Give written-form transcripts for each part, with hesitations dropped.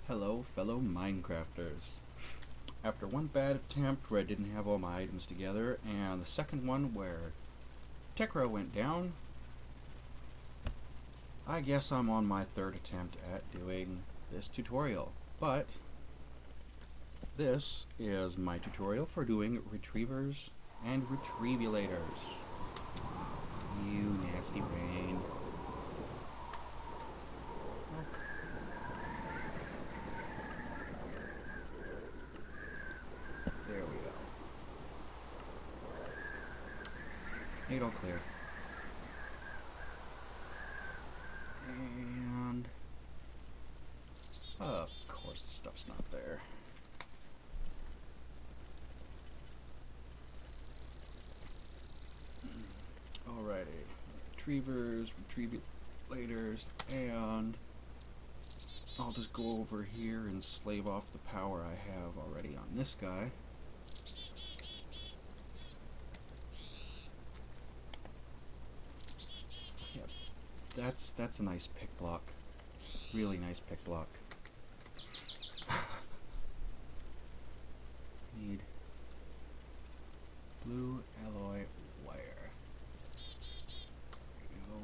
Hello, fellow Minecrafters. After one bad attempt where I didn't have all my items together, and the second one where Tekkit went down, I guess I'm on my third attempt at doing this tutorial. But this is my tutorial for doing retrievers and retrieveulators. You nasty rain. There we go. Made all clear. And of course the stuff's not there. Alrighty. Retrievers, retrievulators, and I'll just go over here and slave off the power I have already on this guy. Yep, that's a nice pick block. Really nice pick block. Need blue alloy wire. There we go.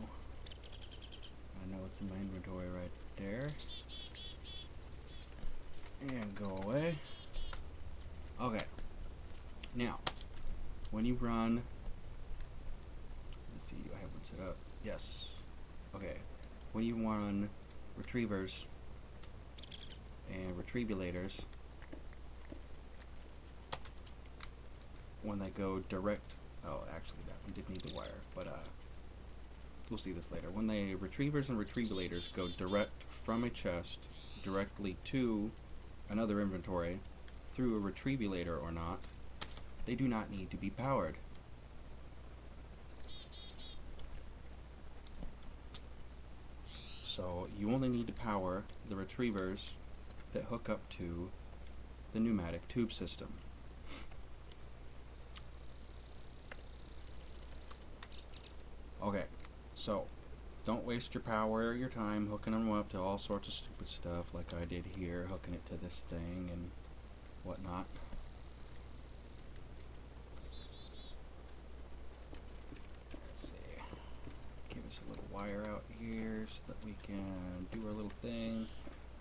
I know it's in my inventory right there. And go away. Okay. Now, when you run, let's see, do I have one set up? Yes. Okay. When you run retrievers and retrievulators, when they go direct, oh, actually that one did need the wire, but we'll see this later. When the retrievers and retrievulators go direct from a chest directly to another inventory through a retrievulator or not, they do not need to be powered. So you only need to power the retrievers that hook up to the pneumatic tube system. Okay, so don't waste your power or your time hooking them up to all sorts of stupid stuff like I did here, hooking it to this thing and whatnot. Let's see. Give us a little wire out here so that we can do our little thing.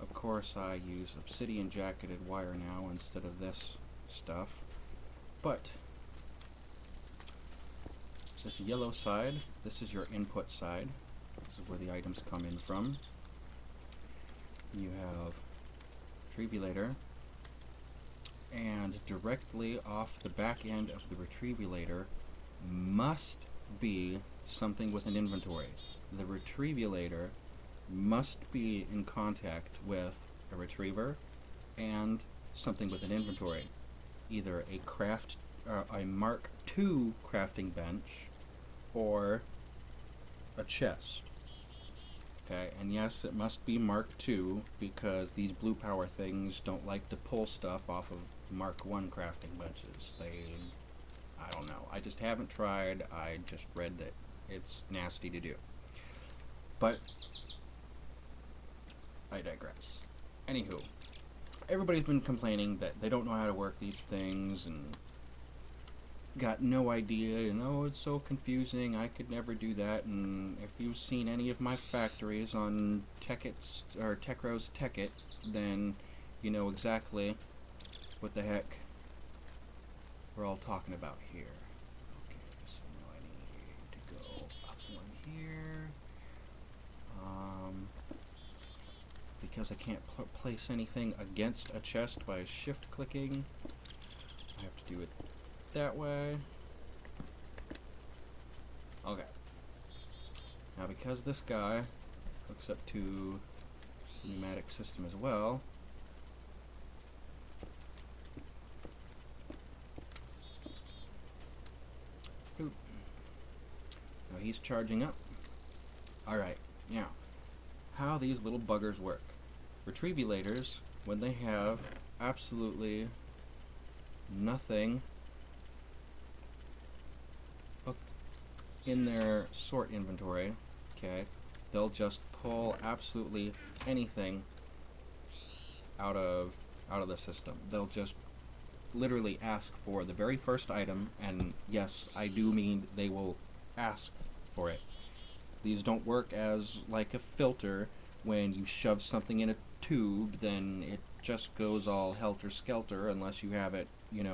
Of course, I use obsidian jacketed wire now instead of this stuff. But this yellow side, this is your input side. This is where the items come in from. You have retrievulator, and directly off the back end of the retrievulator must be something with an inventory. The retrievulator must be in contact with a retriever and something with an inventory. Either a Mark II crafting bench or a chest. Okay, and yes, it must be Mark II because these blue power things don't like to pull stuff off of Mark I crafting benches. I don't know. I just haven't tried. I just read that it's nasty to do. But I digress. Anywho, everybody's been complaining that they don't know how to work these things and got no idea, and oh, it's so confusing, I could never do that. And if you've seen any of my factories on Tekkit's or Tekkit's Tekkit, then you know exactly what the heck we're all talking about here. Okay, so now I need to go up one here. Because I can't place anything against a chest by shift clicking, I have to do it that way. Okay. Now because this guy hooks up to the pneumatic system as well, boop. Now he's charging up. Alright, now how these little buggers work. Retrievulators, when they have absolutely nothing in their sort inventory, okay, they'll just pull absolutely anything out of the system. They'll just literally ask for the very first item, and yes, I do mean they will ask for it. These don't work as like a filter. When you shove something in a tube, then it just goes all helter-skelter unless you have it,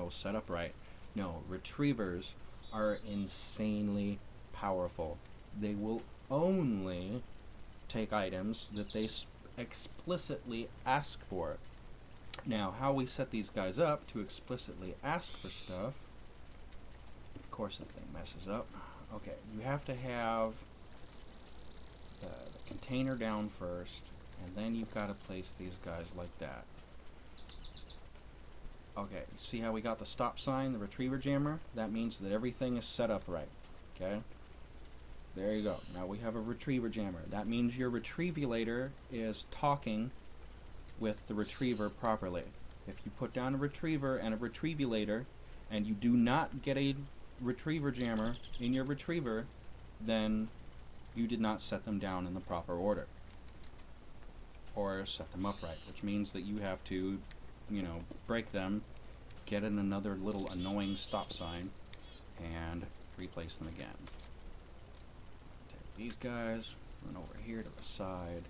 set up right. No, retrievers are insanely powerful. They will only take items that they explicitly ask for. Now, how we set these guys up to explicitly ask for stuff, of course the thing messes up. Okay, you have to have the container down first, and then you've got to place these guys like that. Okay, see how we got the stop sign, the retriever jammer? That means that everything is set up right. Okay? There you go. Now we have a retriever jammer. That means your Retrieveulator is talking with the retriever properly. If you put down a retriever and a Retrieveulator, and you do not get a retriever jammer in your retriever, then you did not set them down in the proper order, or set them upright, which means that you have to, break them, get in another little annoying stop sign, and replace them again. Take these guys, run over here to the side.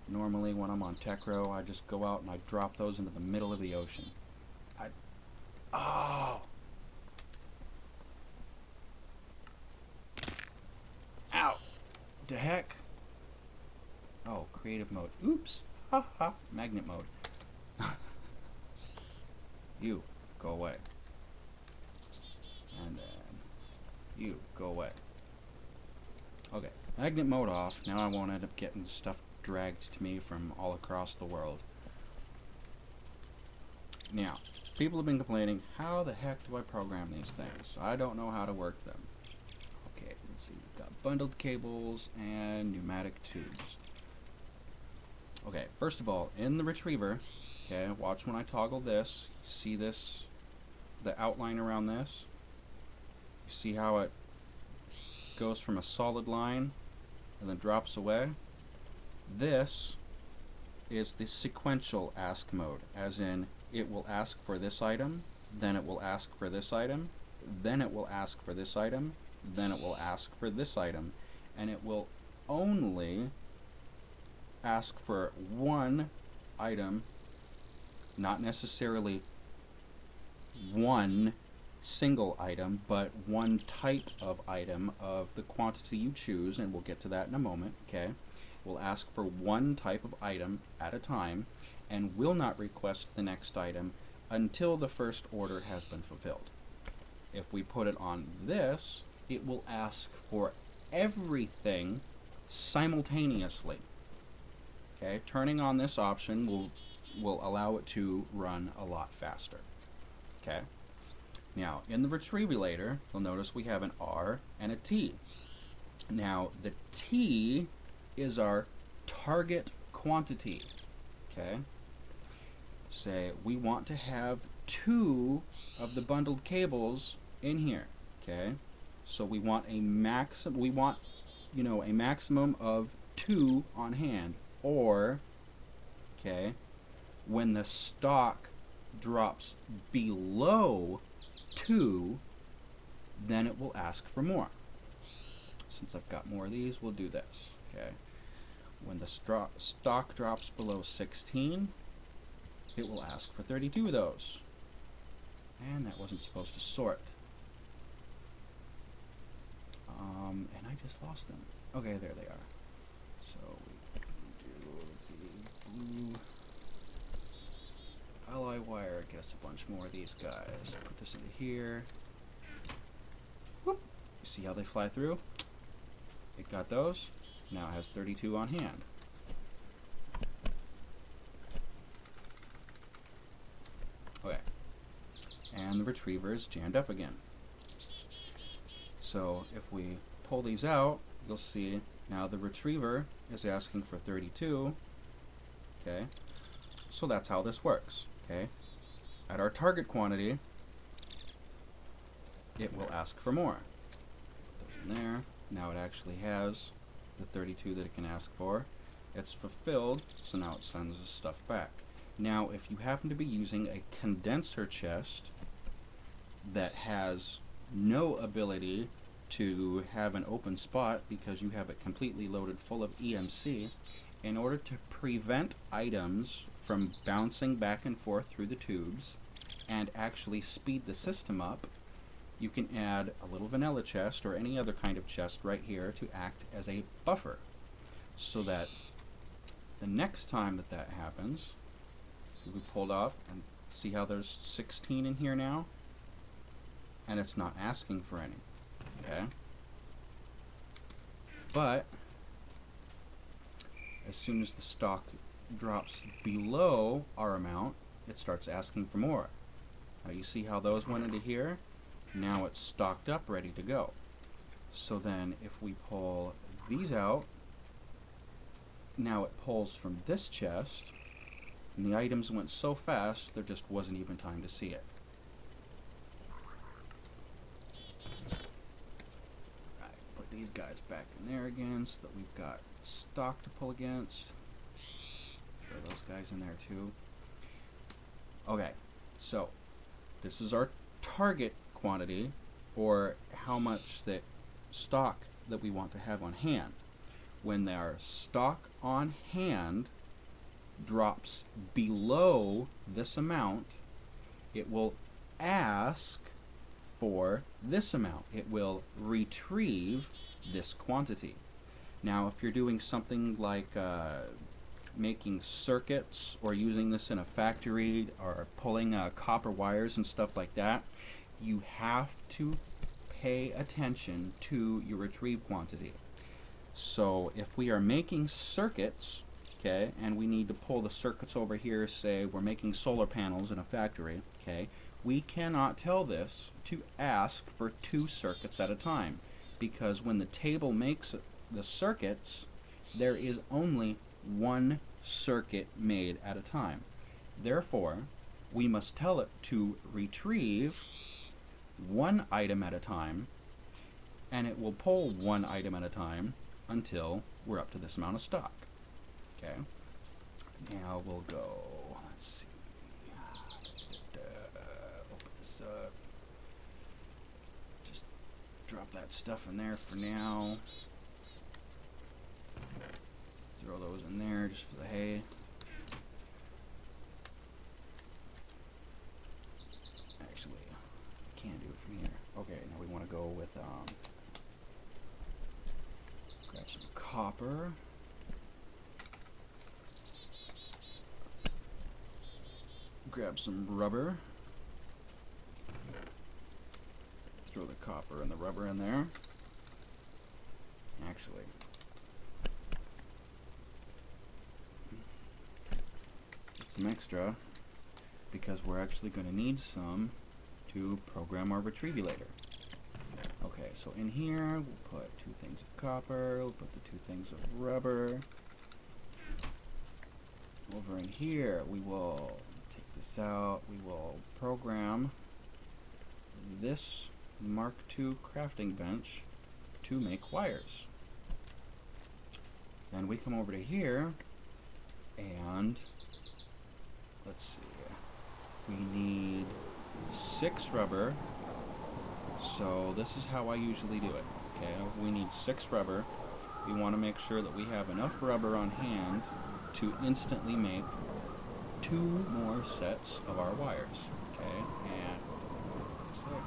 Normally when I'm on Tekro, I just go out and I drop those into the middle of the ocean. Oh! Ow! The heck? Oh, creative mode. Oops! Ha ha! Magnet mode. You, go away. And then you, go away. Okay, magnet mode off. Now I won't end up getting stuff dragged to me from all across the world. Now, people have been complaining, how the heck do I program these things? I don't know how to work them. Okay, let's see, we've got bundled cables and pneumatic tubes. Okay, first of all, in the retriever, okay, watch when I toggle this. See this, the outline around this? You see how it goes from a solid line and then drops away? This is the sequential ask mode, as in it will ask for this item, then it will ask for this item, then it will ask for this item, then it will ask for this item, and it will only ask for one item, not necessarily one single item, but one type of item of the quantity you choose, and we'll get to that in a moment, okay? We'll ask for one type of item at a time, and will not request the next item until the first order has been fulfilled. If we put it on this, it will ask for everything simultaneously. Okay, turning on this option will allow it to run a lot faster. Okay. Now, in the Retrieveulator, you'll notice we have an R and a T. Now, the T is our target quantity. Okay. Say we want to have 2 of the bundled cables in here. Okay. So we want a maximum. We want, a maximum of 2 on hand. Or, okay, when the stock drops below 2, then it will ask for more. Since I've got more of these, we'll do this. Okay. When the stock drops below 16, it will ask for 32 of those. And that wasn't supposed to sort. And I just lost them. Okay, there they are. So we do, let's see, blue alloy wire, get us a bunch more of these guys. Put this into here. Whoop. You see how they fly through? It got those. Now it has 32 on hand. Okay. And the retriever is jammed up again. So if we pull these out, you'll see now the retriever is asking for 32. Okay. So that's how this works. Okay. At our target quantity, it will ask for more. Put those in there. Now it actually has the 32 that it can ask for. It's fulfilled, so now it sends the stuff back. Now, if you happen to be using a condenser chest that has no ability to have an open spot because you have it completely loaded full of EMC, in order to prevent items from bouncing back and forth through the tubes and actually speed the system up, you can add a little vanilla chest or any other kind of chest right here to act as a buffer, so that the next time that that happens, we pulled off and see how there's 16 in here now, and it's not asking for any. Okay, but as soon as the stock drops below our amount, it starts asking for more. Now you see how those went into here? Now it's stocked up, ready to go. So then if we pull these out, now it pulls from this chest, and the items went so fast there just wasn't even time to see it. Alright, put these guys back in there again so that we've got stock to pull against. Throw those guys in there too. Okay, so this is our target quantity, or how much that stock that we want to have on hand. When our stock on hand drops below this amount, it will ask for this amount. It will retrieve this quantity. Now, if you're doing something like making circuits or using this in a factory or pulling copper wires and stuff like that, you have to pay attention to your retrieve quantity. So if we are making circuits, okay, and we need to pull the circuits over here, say we're making solar panels in a factory, okay, we cannot tell this to ask for 2 circuits at a time, because when the table makes the circuits, there is only 1 circuit made at a time. Therefore, we must tell it to retrieve 1 item at a time, and it will pull 1 item at a time until we're up to this amount of stock. Okay, now we'll go, let's see, open this up, just drop that stuff in there for now, throw those in there just for the hay. Actually, can't do it from here. Okay, now we want to go with, grab some copper. Grab some rubber. Throw the copper and the rubber in there. Actually, get some extra, because we're actually going to need some to program our Retrieveulator. Okay, so in here we'll put 2 things of copper, we'll put the 2 things of rubber. Over in here we will take this out, we will program this Mark II crafting bench to make wires. Then we come over to here and let's see, we need 6 rubber. So this is how I usually do it. Okay, we need 6 rubber. We want to make sure that we have enough rubber on hand to instantly make 2 more sets of our wires. Okay, and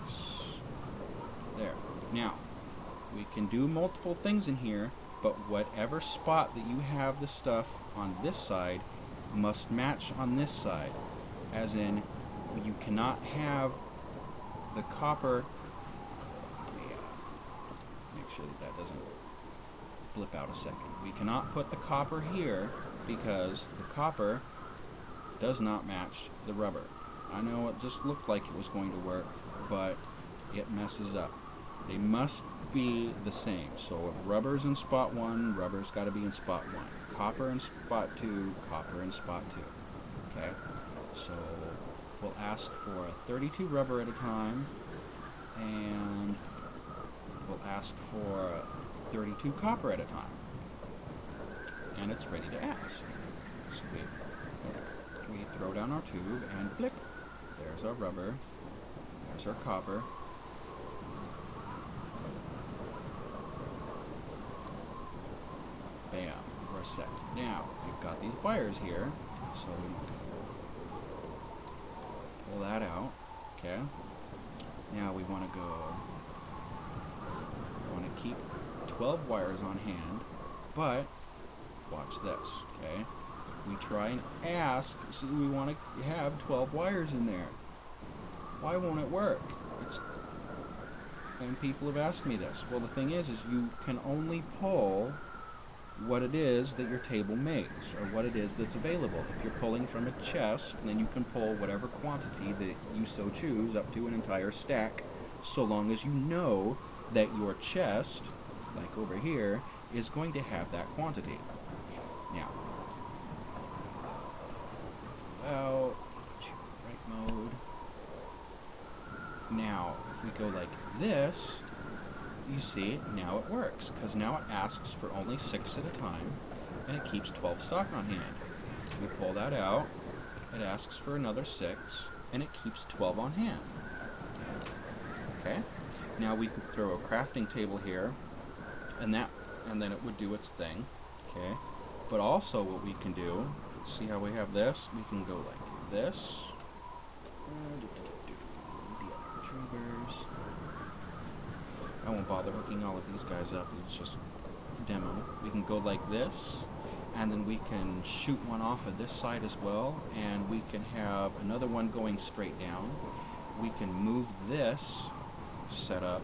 6. There. Now, we can do multiple things in here, but whatever spot that you have the stuff on this side must match on this side. As in, you cannot have the copper. Make sure that that doesn't blip out a second. We cannot put the copper here because the copper does not match the rubber. I know it just looked like it was going to work, but it messes up. They must be the same. So if rubber's in spot 1, rubber's got to be in spot 1. Copper in spot 2, copper in spot 2. Okay? So we'll ask for 32 rubber at a time, and we'll ask for 32 copper at a time. And it's ready to ask. So we throw down our tube, and blip, there's our rubber, there's our copper. Bam, we're set. Now, we've got these wires here, so we pull that out, okay? Now we want to keep 12 wires on hand, but watch this, okay? We try and ask, see, we want to have 12 wires in there. Why won't it work? And people have asked me this. Well, the thing is you can only pull what it is that your table makes, or what it is that's available. If you're pulling from a chest, then you can pull whatever quantity that you so choose, up to an entire stack, so long as you know that your chest, like over here, is going to have that quantity. Now, right mode. Now, if we go like this, you see, now it works, because now it asks for only 6 at a time, and it keeps 12 stock on hand. We pull that out, it asks for another 6, and it keeps 12 on hand. Okay? Now we could throw a crafting table here, and then it would do its thing. Okay? But also what we can do, see how we have this? We can go like this. The other retrievers. I won't bother hooking all of these guys up, it's just demo. We can go like this, and then we can shoot one off of this side as well, and we can have another one going straight down. We can move this set up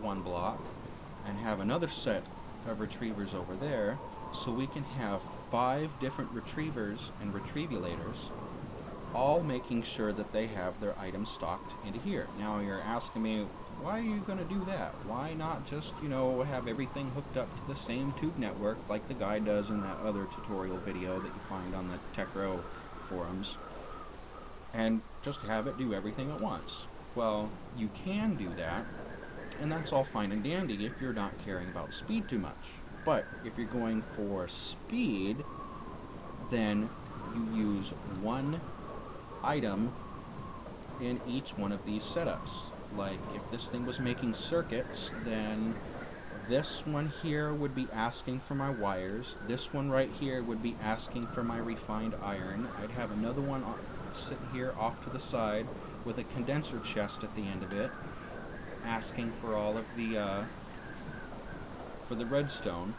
one block, and have another set of retrievers over there, so we can have 5 different retrievers and retrieveulators, all making sure that they have their items stocked into here. Now you're asking me, why are you going to do that? Why not just, have everything hooked up to the same tube network like the guy does in that other tutorial video that you find on the Tekro forums, and just have it do everything at once? Well, you can do that, and that's all fine and dandy if you're not caring about speed too much. But if you're going for speed, then you use one item in each one of these setups. Like, if this thing was making circuits, then this one here would be asking for my wires. This one right here would be asking for my refined iron. I'd have another one sitting here off to the side with a condenser chest at the end of it, asking for all of the for the redstone,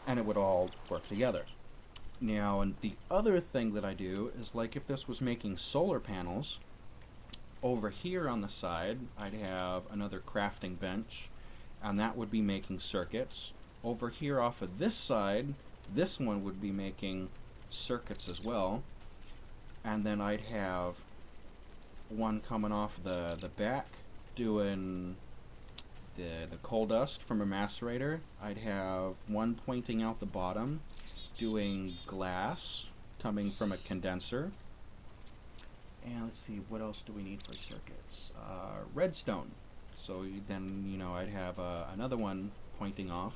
and it would all work together. Now, and the other thing that I do is, like, if this was making solar panels, over here on the side I'd have another crafting bench, and that would be making circuits. Over here off of this side, this one would be making circuits as well, and then I'd have one coming off the back doing the coal dust from a macerator. I'd have one pointing out the bottom doing glass coming from a condenser. And let's see, what else do we need for circuits? Redstone. So then, I'd have another one pointing off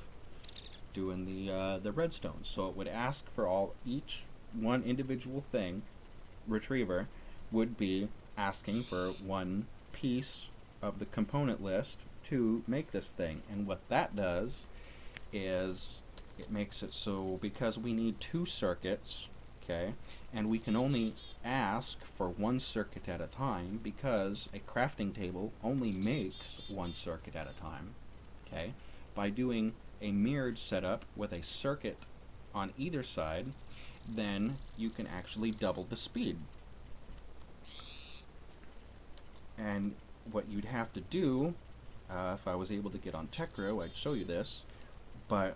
doing the redstone. So it would ask for each one individual thing. Retriever would be asking for one piece of the component list to make this thing. And what that does is it makes it so, because we need 2 circuits, okay, and we can only ask for 1 circuit at a time, because a crafting table only makes 1 circuit at a time, okay. By doing a mirrored setup with a circuit on either side, then you can actually double the speed. And what you'd have to do, if I was able to get on Tekro, I'd show you this, but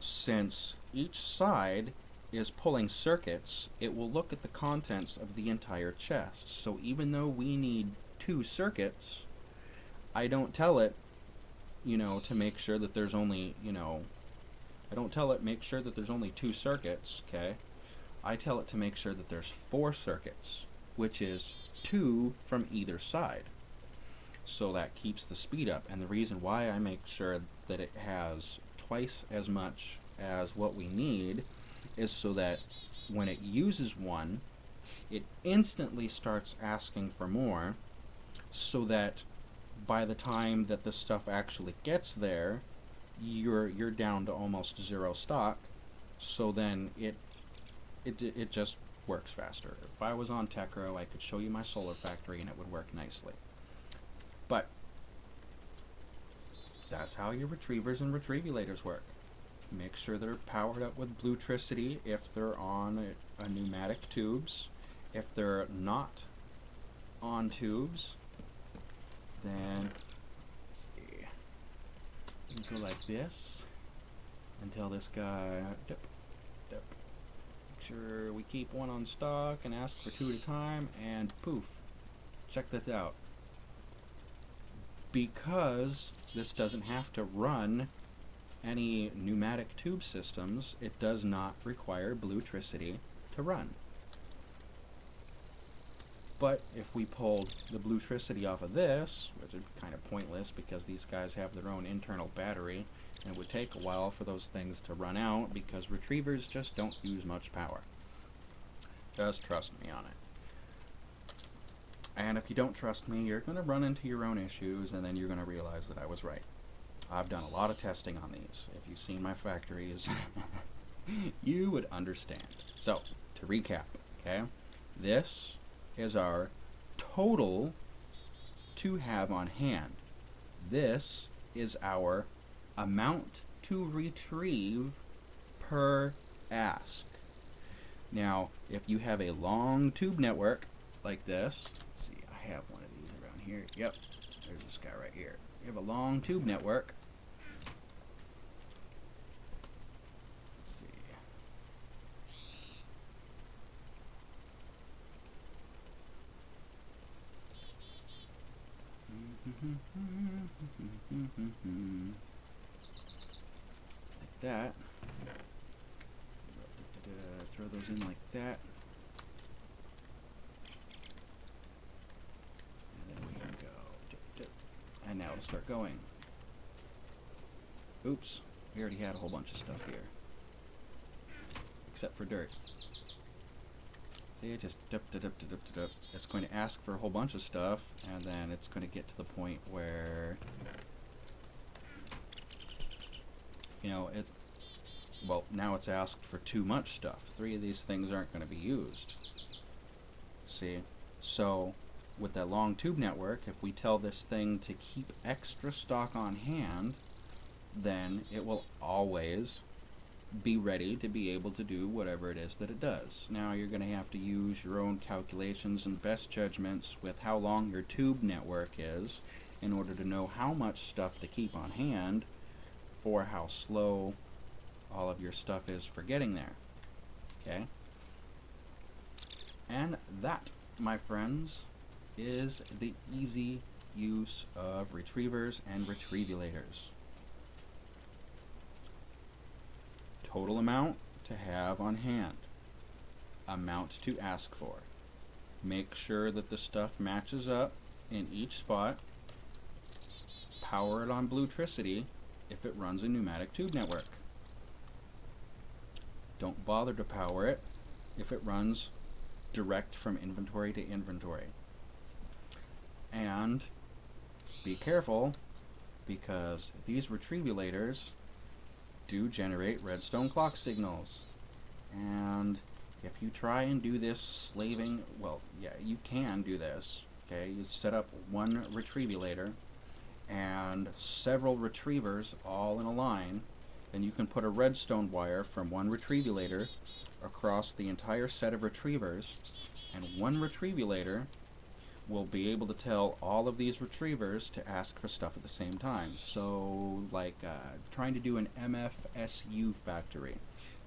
since each side is pulling circuits, it will look at the contents of the entire chest. So even though we need 2 circuits, I don't tell it, to make sure that there's only, I don't tell it make sure that there's only 2 circuits, okay? I tell it to make sure that there's 4 circuits, which is 2 from either side. So that keeps the speed up. And the reason why I make sure that it has twice as much as what we need is so that when it uses one, it instantly starts asking for more, so that by the time that the stuff actually gets there, you're down to almost zero stock. So then it just works faster. If I was on Tekro, I could show you my solar factory and it would work nicely. But that's how your retrievers and retrievulators work. Make sure they're powered up with bluetricity if they're on a pneumatic tubes. If they're not on tubes, then let's see. You can go like this until this guy dip. Make sure we keep one on stock and ask for 2 at a time, and poof. Check this out. Because this doesn't have to run any pneumatic tube systems, it does not require bluetricity to run. But if we pulled the bluetricity off of this, which is kind of pointless because these guys have their own internal battery, and it would take a while for those things to run out because retrievers just don't use much power. Just trust me on it. And if you don't trust me, you're going to run into your own issues, and then you're going to realize that I was right. I've done a lot of testing on these. If you've seen my factories, you would understand. So, to recap, okay? This is our total to have on hand. This is our amount to retrieve per ask. Now, if you have a long tube network like this, let's see, I have one of these around here. Yep, there's this guy right here. You have a long tube network. Let's see. Like that. Throw those in like that. And then we can go dip, dip. And now it'll start going. Oops, we already had a whole bunch of stuff here. Except for dirt. See, just dip, dip, dip, dip, dip, dip. It's going to ask for a whole bunch of stuff, and then it's going to get to the point where, you know, well, now it's asked for too much stuff. 3 of these things aren't going to be used. See? So, with that long tube network, if we tell this thing to keep extra stock on hand, then it will always be ready to be able to do whatever it is that it does. Now, you're going to have to use your own calculations and best judgments with how long your tube network is in order to know how much stuff to keep on hand for how slow all of your stuff is for getting there. Okay? And that, my friends, is the easy use of retrievers and retrievulators. Total amount to have on hand. Amount to ask for. Make sure that the stuff matches up in each spot. Power it on bluetricity if it runs a pneumatic tube network. Don't bother to power it if it runs direct from inventory to inventory. And be careful, because these retrievulators do generate redstone clock signals. And if you try and do this slaving, well, yeah, you can do this. Okay, you set up one retrievulator and several retrievers all in a line, then you can put a redstone wire from one retrievulator across the entire set of retrievers, and one retrievulator will be able to tell all of these retrievers to ask for stuff at the same time. So, like trying to do an MFSU factory,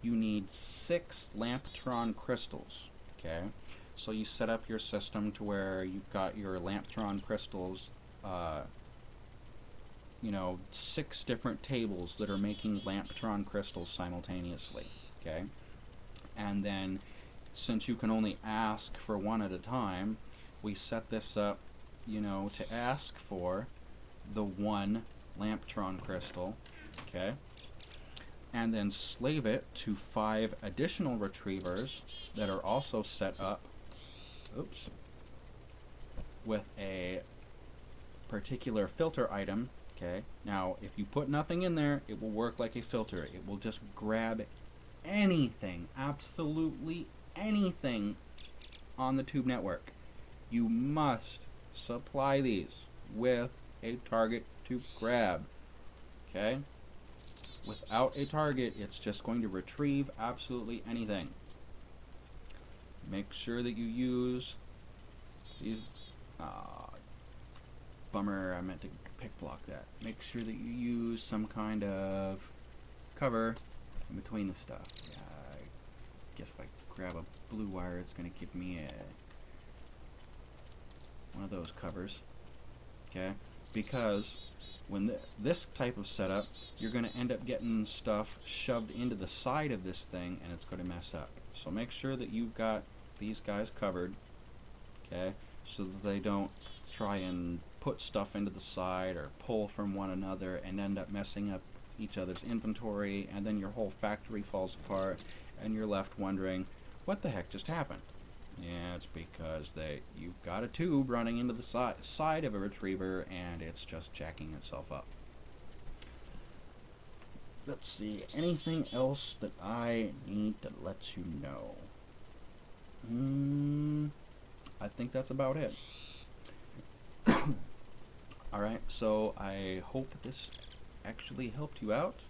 you need 6 Lamptron crystals. Okay, so you set up your system to where you've got your Lamptron crystals, you know, 6 different tables that are making Lamptron crystals simultaneously. Okay, and then since you can only ask for one at a time, we set this up, you know, to ask for the one Lamptron crystal. Okay, and then slave it to 5 additional retrievers that are also set up, oops, with a particular filter item. Okay, now if you put nothing in there, it will work like a filter. It will just grab anything, absolutely anything on the tube network. You must supply these with a target to grab. Okay? Without a target, it's just going to retrieve absolutely anything. Make sure that you use these. Bummer, I meant to pick block that. Make sure that you use some kind of cover in between the stuff. Yeah, I guess if I grab a blue wire, it's going to give me one of those covers. Okay? Because when this type of setup, you're going to end up getting stuff shoved into the side of this thing, and it's going to mess up. So make sure that you've got these guys covered, okay, so that they don't try and put stuff into the side or pull from one another and end up messing up each other's inventory, and then your whole factory falls apart and you're left wondering what the heck just happened. Yeah, it's because you've got a tube running into the side of a retriever and it's just jacking itself up. Let's see, anything else that I need to let you know? I think that's about it. Alright, so I hope this actually helped you out.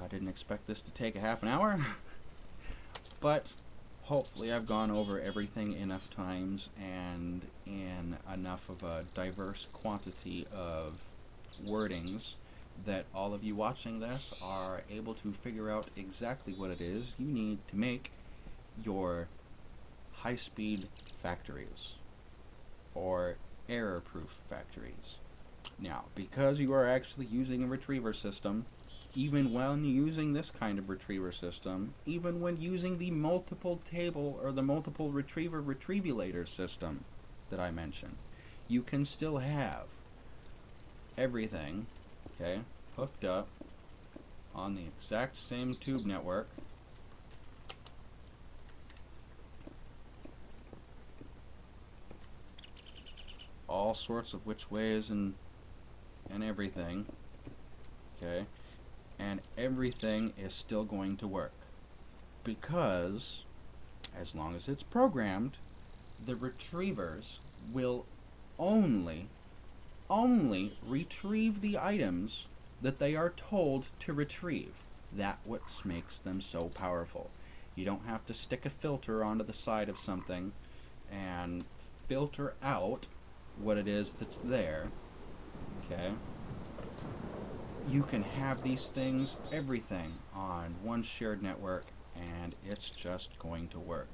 I didn't expect this to take a half an hour, but hopefully I've gone over everything enough times and in enough of a diverse quantity of wordings that all of you watching this are able to figure out exactly what it is you need to make your high-speed factories or error-proof factories. Now, because you are actually using a retriever system, even when using this kind of retriever system, even when using the multiple table or the multiple Retrieveulator system that I mentioned, you can still have everything, okay, hooked up on the exact same tube network. All sorts of which ways and everything, okay, and everything is still going to work, because as long as it's programmed, the retrievers will only retrieve the items that they are told to retrieve. That's what makes them so powerful. You don't have to stick a filter onto the side of something and filter out what it is that's there, okay? You can have these things, everything, on one shared network, and it's just going to work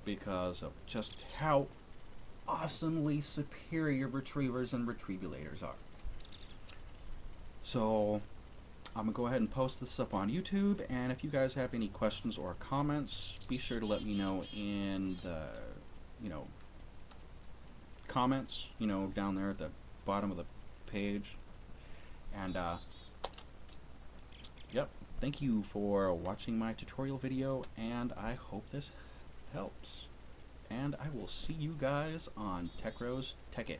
because of just how awesomely superior retrievers and Retrievelators are. So I'm gonna go ahead and post this up on YouTube, and if you guys have any questions or comments, be sure to let me know in the comments, down there at the bottom of the page. And yep, thank you for watching my tutorial video, and I hope this helps. And I will see you guys on Tekkit.